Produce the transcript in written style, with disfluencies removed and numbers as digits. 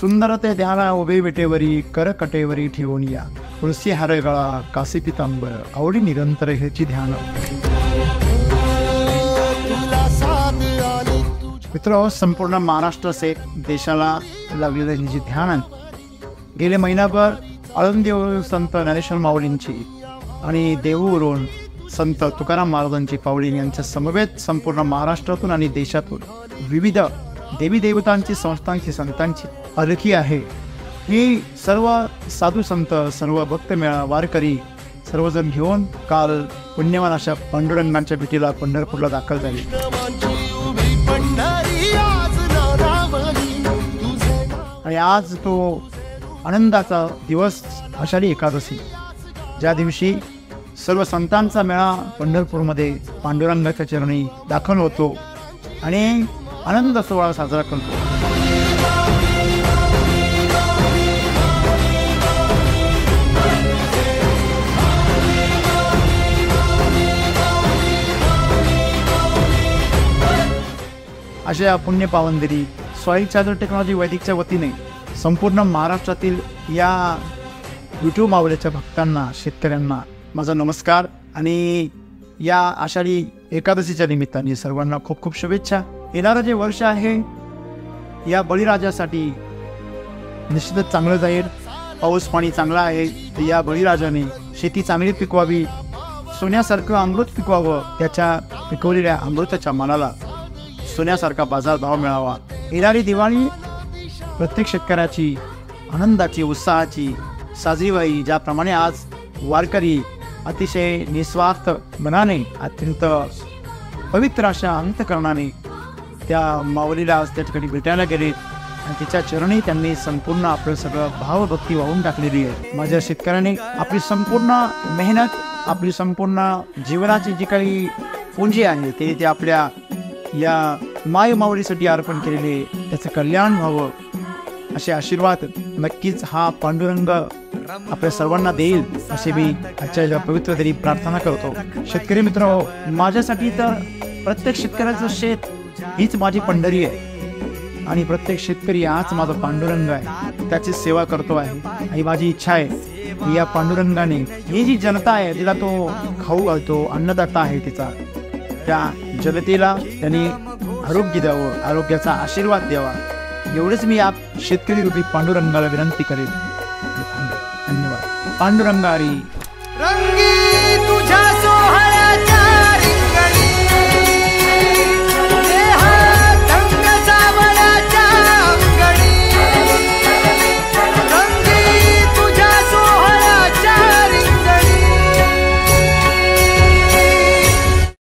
सुंदर ते ध्याना उभे विटेवरी कर कटेवरी ठेवून या तुळसी हार गळा कासी पितांबर आवडी निरंतर ह्याची ध्यान। मित्र, संपूर्ण महाराष्ट्र से देशाला लागलेलं हे जे ध्यान गेले महिनाभर आळंदीवरून संत ज्ञानेश्वर माऊलींची आणि देहूवरून संत तुकाराम महाराजांची पावली यांच्या समवेत संपूर्ण महाराष्ट्रातून आणि देशातून विविध देवी देवतांची संस्थांची संतांची अलखी आहे। ही सर्व साधू संत सर्व भक्त मेळा वारकरी सर्वजण घेऊन काल पुण्यवान अशा पांडुरंगांच्या भेटीला पंढरपूरला दाखल झाली। आणि आज तो आनंदाचा दिवस आषाढी एकादशी, ज्या दिवशी सर्व संतांचा मेळा पंढरपूरमध्ये पांडुरंगाच्या चरणी दाखल होतो आणि आनंद सोहळा साजरा करतो। अशा या पुण्य पावनदिनी सॉईल चादर टेक्नॉलॉजी वैदिकच्या वतीने संपूर्ण महाराष्ट्रातील या विठू माऊलीच्या भक्तांना शेतकऱ्यांना माझा नमस्कार आणि या आषाढी एकादशीच्या निमित्ताने सर्वांना खूप खूप शुभेच्छा। येणारं जे वर्ष आहे या बळीराजासाठी निश्चितच चांगलं जाईल। पाऊस पाणी चांगला आहे तर या बळीराजाने शेती चांगली पिकवावी, सोन्यासारखं अमृत पिकवावं, त्याच्या पिकवलेल्या अमृताच्या मालाला सोन्यासारखा बाजारभाव मिळावा। येणारी दिवाळी प्रत्येक शेतकऱ्याची आनंदाची उत्साहाची साजरी व्हावी। ज्याप्रमाणे आज वारकरी अतिशय निस्वार्थ मनाने अत्यंत पवित्र अशा अंतकरणाने त्या माऊलीला आज त्या ठिकाणी भेटायला गेले आणि तिच्या चरणी त्यांनी संपूर्ण आपलं सगळं भावभक्ती वाहून टाकलेली आहे। माझ्या शेतकऱ्याने आपली संपूर्ण मेहनत, आपली संपूर्ण जीवनाची जी काही पुंजी आहे ते आपल्या या माय माऊलीसाठी अर्पण केलेले, त्याचं कल्याण व्हावं असे आशीर्वाद नक्कीच हा पांडुरंग आपल्या सर्वांना देईल असे मी आजच्या या पवित्र दिनी प्रार्थना करतो। शेतकरी मित्र, माझ्यासाठी तर प्रत्येक शेतकऱ्याचं शेत हीच माझी पंढरी आहे आणि प्रत्येक शेतकरी हाच माझा पांडुरंग आहे, त्याची सेवा करतो आहे। आणि माझी इच्छा आहे की या पांडुरंगाने ही जी जनता आहे तिला तो खाऊ घालतो, अन्नदाता आहे तिचा, त्या जनतेला त्यांनी आरोग्य द्यावं, आरोग्याचा आशीर्वाद द्यावा, एवढेच मी या शेतकरी रूपी पांडुरंगाला विनंती करेन। धन्यवाद। पांडुरंगा हरी।